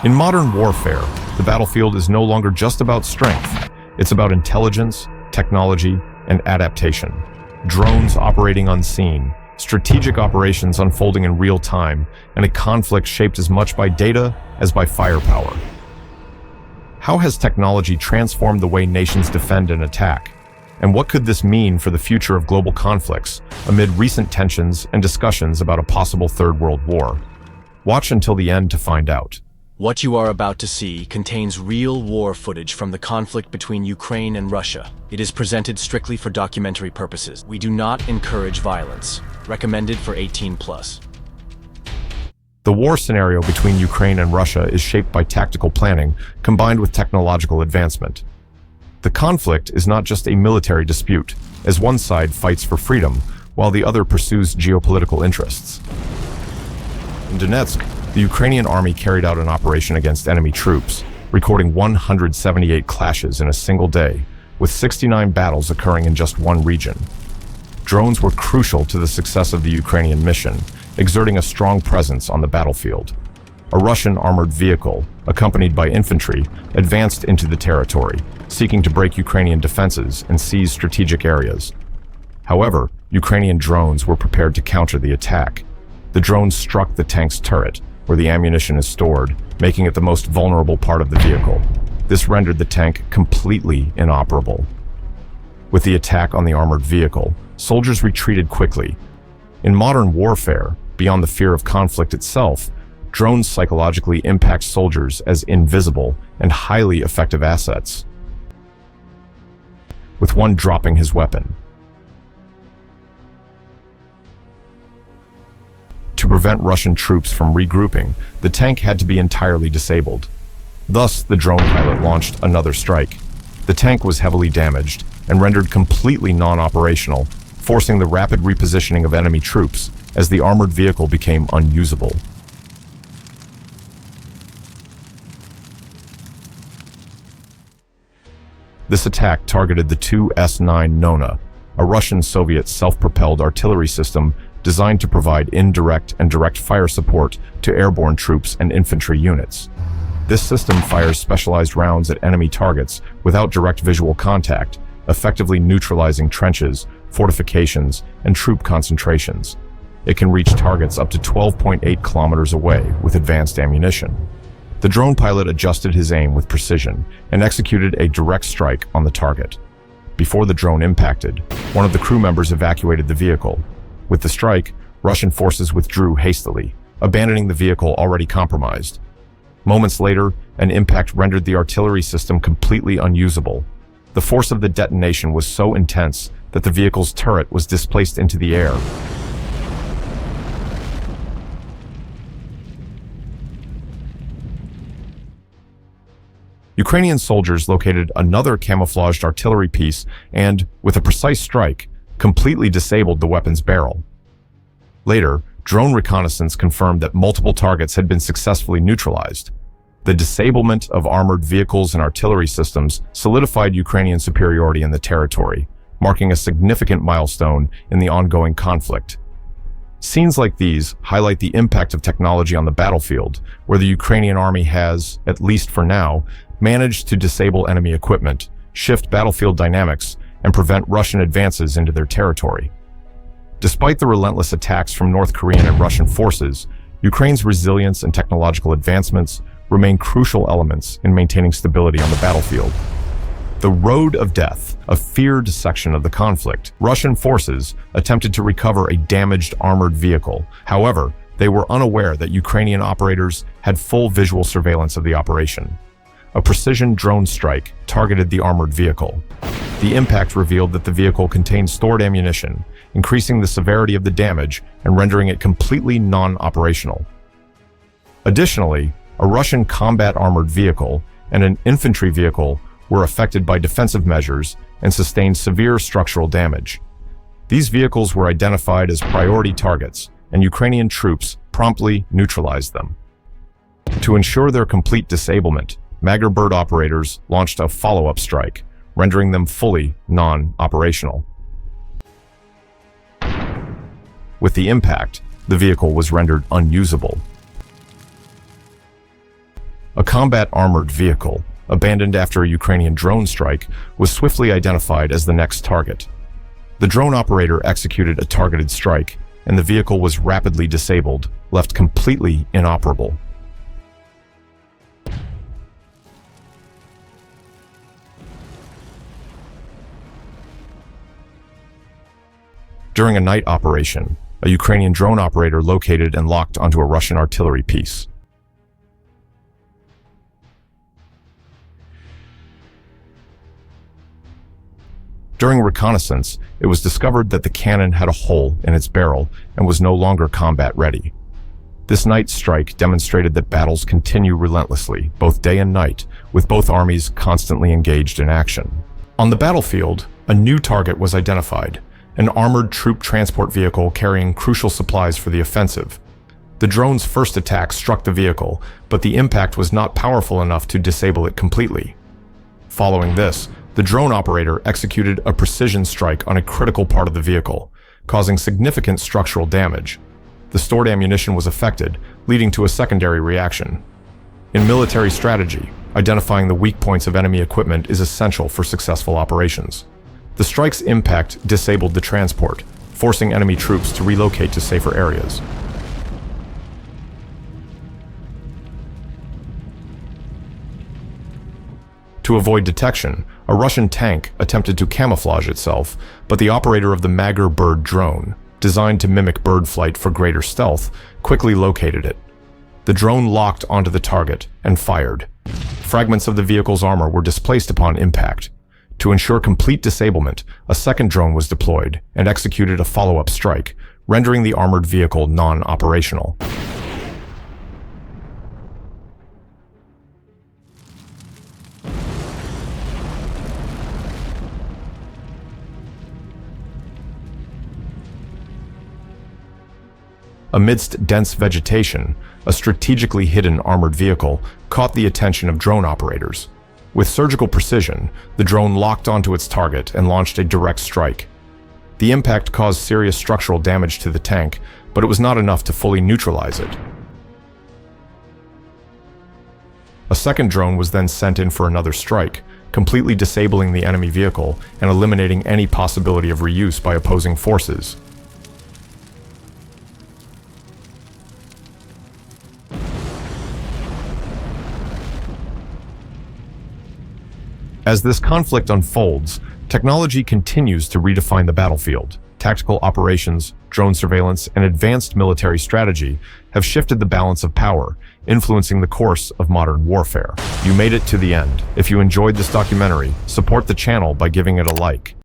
In modern warfare, the battlefield is no longer just about strength. It's about intelligence, technology, and adaptation. Drones operating unseen, strategic operations unfolding in real time, and a conflict shaped as much by data as by firepower. How has technology transformed the way nations defend and attack? And what could this mean for the future of global conflicts amid recent tensions and discussions about a possible Third World War? Watch until the end to find out. What you are about to see contains real war footage from the conflict between Ukraine and Russia. It is presented strictly for documentary purposes. We do not encourage violence. Recommended for 18+. The war scenario between Ukraine and Russia is shaped by tactical planning combined with technological advancement. The conflict is not just a military dispute, as one side fights for freedom while the other pursues geopolitical interests. In Donetsk, the Ukrainian army carried out an operation against enemy troops, recording 178 clashes in a single day, with 69 battles occurring in just one region. Drones were crucial to the success of the Ukrainian mission, exerting a strong presence on the battlefield. A Russian armored vehicle, accompanied by infantry, advanced into the territory, seeking to break Ukrainian defenses and seize strategic areas. However, Ukrainian drones were prepared to counter the attack. The drones struck the tank's turret, where the ammunition is stored, making it the most vulnerable part of the vehicle. This rendered the tank completely inoperable. With the attack on the armored vehicle, soldiers retreated quickly. In modern warfare, beyond the fear of conflict itself, drones psychologically impact soldiers as invisible and highly effective assets, with one dropping his weapon. To prevent Russian troops from regrouping, the tank had to be entirely disabled. Thus, the drone pilot launched another strike. The tank was heavily damaged and rendered completely non-operational, forcing the rapid repositioning of enemy troops as the armored vehicle became unusable. This attack targeted the Tu-S9 Nona, a Russian-Soviet self-propelled artillery system designed to provide indirect and direct fire support to airborne troops and infantry units. This system fires specialized rounds at enemy targets without direct visual contact, effectively neutralizing trenches, fortifications, and troop concentrations. It can reach targets up to 12.8 kilometers away with advanced ammunition. The drone pilot adjusted his aim with precision and executed a direct strike on the target. Before the drone impacted, one of the crew members evacuated the vehicle. With the strike, Russian forces withdrew hastily, abandoning the vehicle already compromised. Moments later, an impact rendered the artillery system completely unusable. The force of the detonation was so intense that the vehicle's turret was displaced into the air. Ukrainian soldiers located another camouflaged artillery piece and, with a precise strike, completely disabled the weapon's barrel. Later, drone reconnaissance confirmed that multiple targets had been successfully neutralized. The disablement of armored vehicles and artillery systems solidified Ukrainian superiority in the territory, marking a significant milestone in the ongoing conflict. Scenes like these highlight the impact of technology on the battlefield, where the Ukrainian army has, at least for now, managed to disable enemy equipment, shift battlefield dynamics, and prevent Russian advances into their territory. Despite the relentless attacks from North Korean and Russian forces, Ukraine's resilience and technological advancements remain crucial elements in maintaining stability on the battlefield. The Road of Death, a feared section of the conflict, Russian forces attempted to recover a damaged armored vehicle. However, they were unaware that Ukrainian operators had full visual surveillance of the operation. A precision drone strike targeted the armored vehicle. The impact revealed that the vehicle contained stored ammunition, increasing the severity of the damage and rendering it completely non-operational. Additionally, a Russian combat armored vehicle and an infantry vehicle were affected by defensive measures and sustained severe structural damage. These vehicles were identified as priority targets, and Ukrainian troops promptly neutralized them. To ensure their complete disablement, Magger Bird operators launched a follow-up strike, rendering them fully non-operational. With the impact, the vehicle was rendered unusable. A combat armored vehicle, abandoned after a Ukrainian drone strike, was swiftly identified as the next target. The drone operator executed a targeted strike, and the vehicle was rapidly disabled, left completely inoperable. During a night operation, a Ukrainian drone operator located and locked onto a Russian artillery piece. During reconnaissance, it was discovered that the cannon had a hole in its barrel and was no longer combat ready. This night strike demonstrated that battles continue relentlessly, both day and night, with both armies constantly engaged in action. On the battlefield, a new target was identified, an armored troop transport vehicle carrying crucial supplies for the offensive. The drone's first attack struck the vehicle, but the impact was not powerful enough to disable it completely. Following this, the drone operator executed a precision strike on a critical part of the vehicle, causing significant structural damage. The stored ammunition was affected, leading to a secondary reaction. In military strategy, identifying the weak points of enemy equipment is essential for successful operations. The strike's impact disabled the transport, forcing enemy troops to relocate to safer areas. To avoid detection, a Russian tank attempted to camouflage itself, but the operator of the Magyar bird drone, designed to mimic bird flight for greater stealth, quickly located it. The drone locked onto the target and fired. Fragments of the vehicle's armor were displaced upon impact. To ensure complete disablement, a second drone was deployed and executed a follow-up strike, rendering the armored vehicle non-operational. Amidst dense vegetation, a strategically hidden armored vehicle caught the attention of drone operators. With surgical precision, the drone locked onto its target and launched a direct strike. The impact caused serious structural damage to the tank, but it was not enough to fully neutralize it. A second drone was then sent in for another strike, completely disabling the enemy vehicle and eliminating any possibility of reuse by opposing forces. As this conflict unfolds, technology continues to redefine the battlefield. Tactical operations, drone surveillance, and advanced military strategy have shifted the balance of power, influencing the course of modern warfare. You made it to the end. If you enjoyed this documentary, support the channel by giving it a like.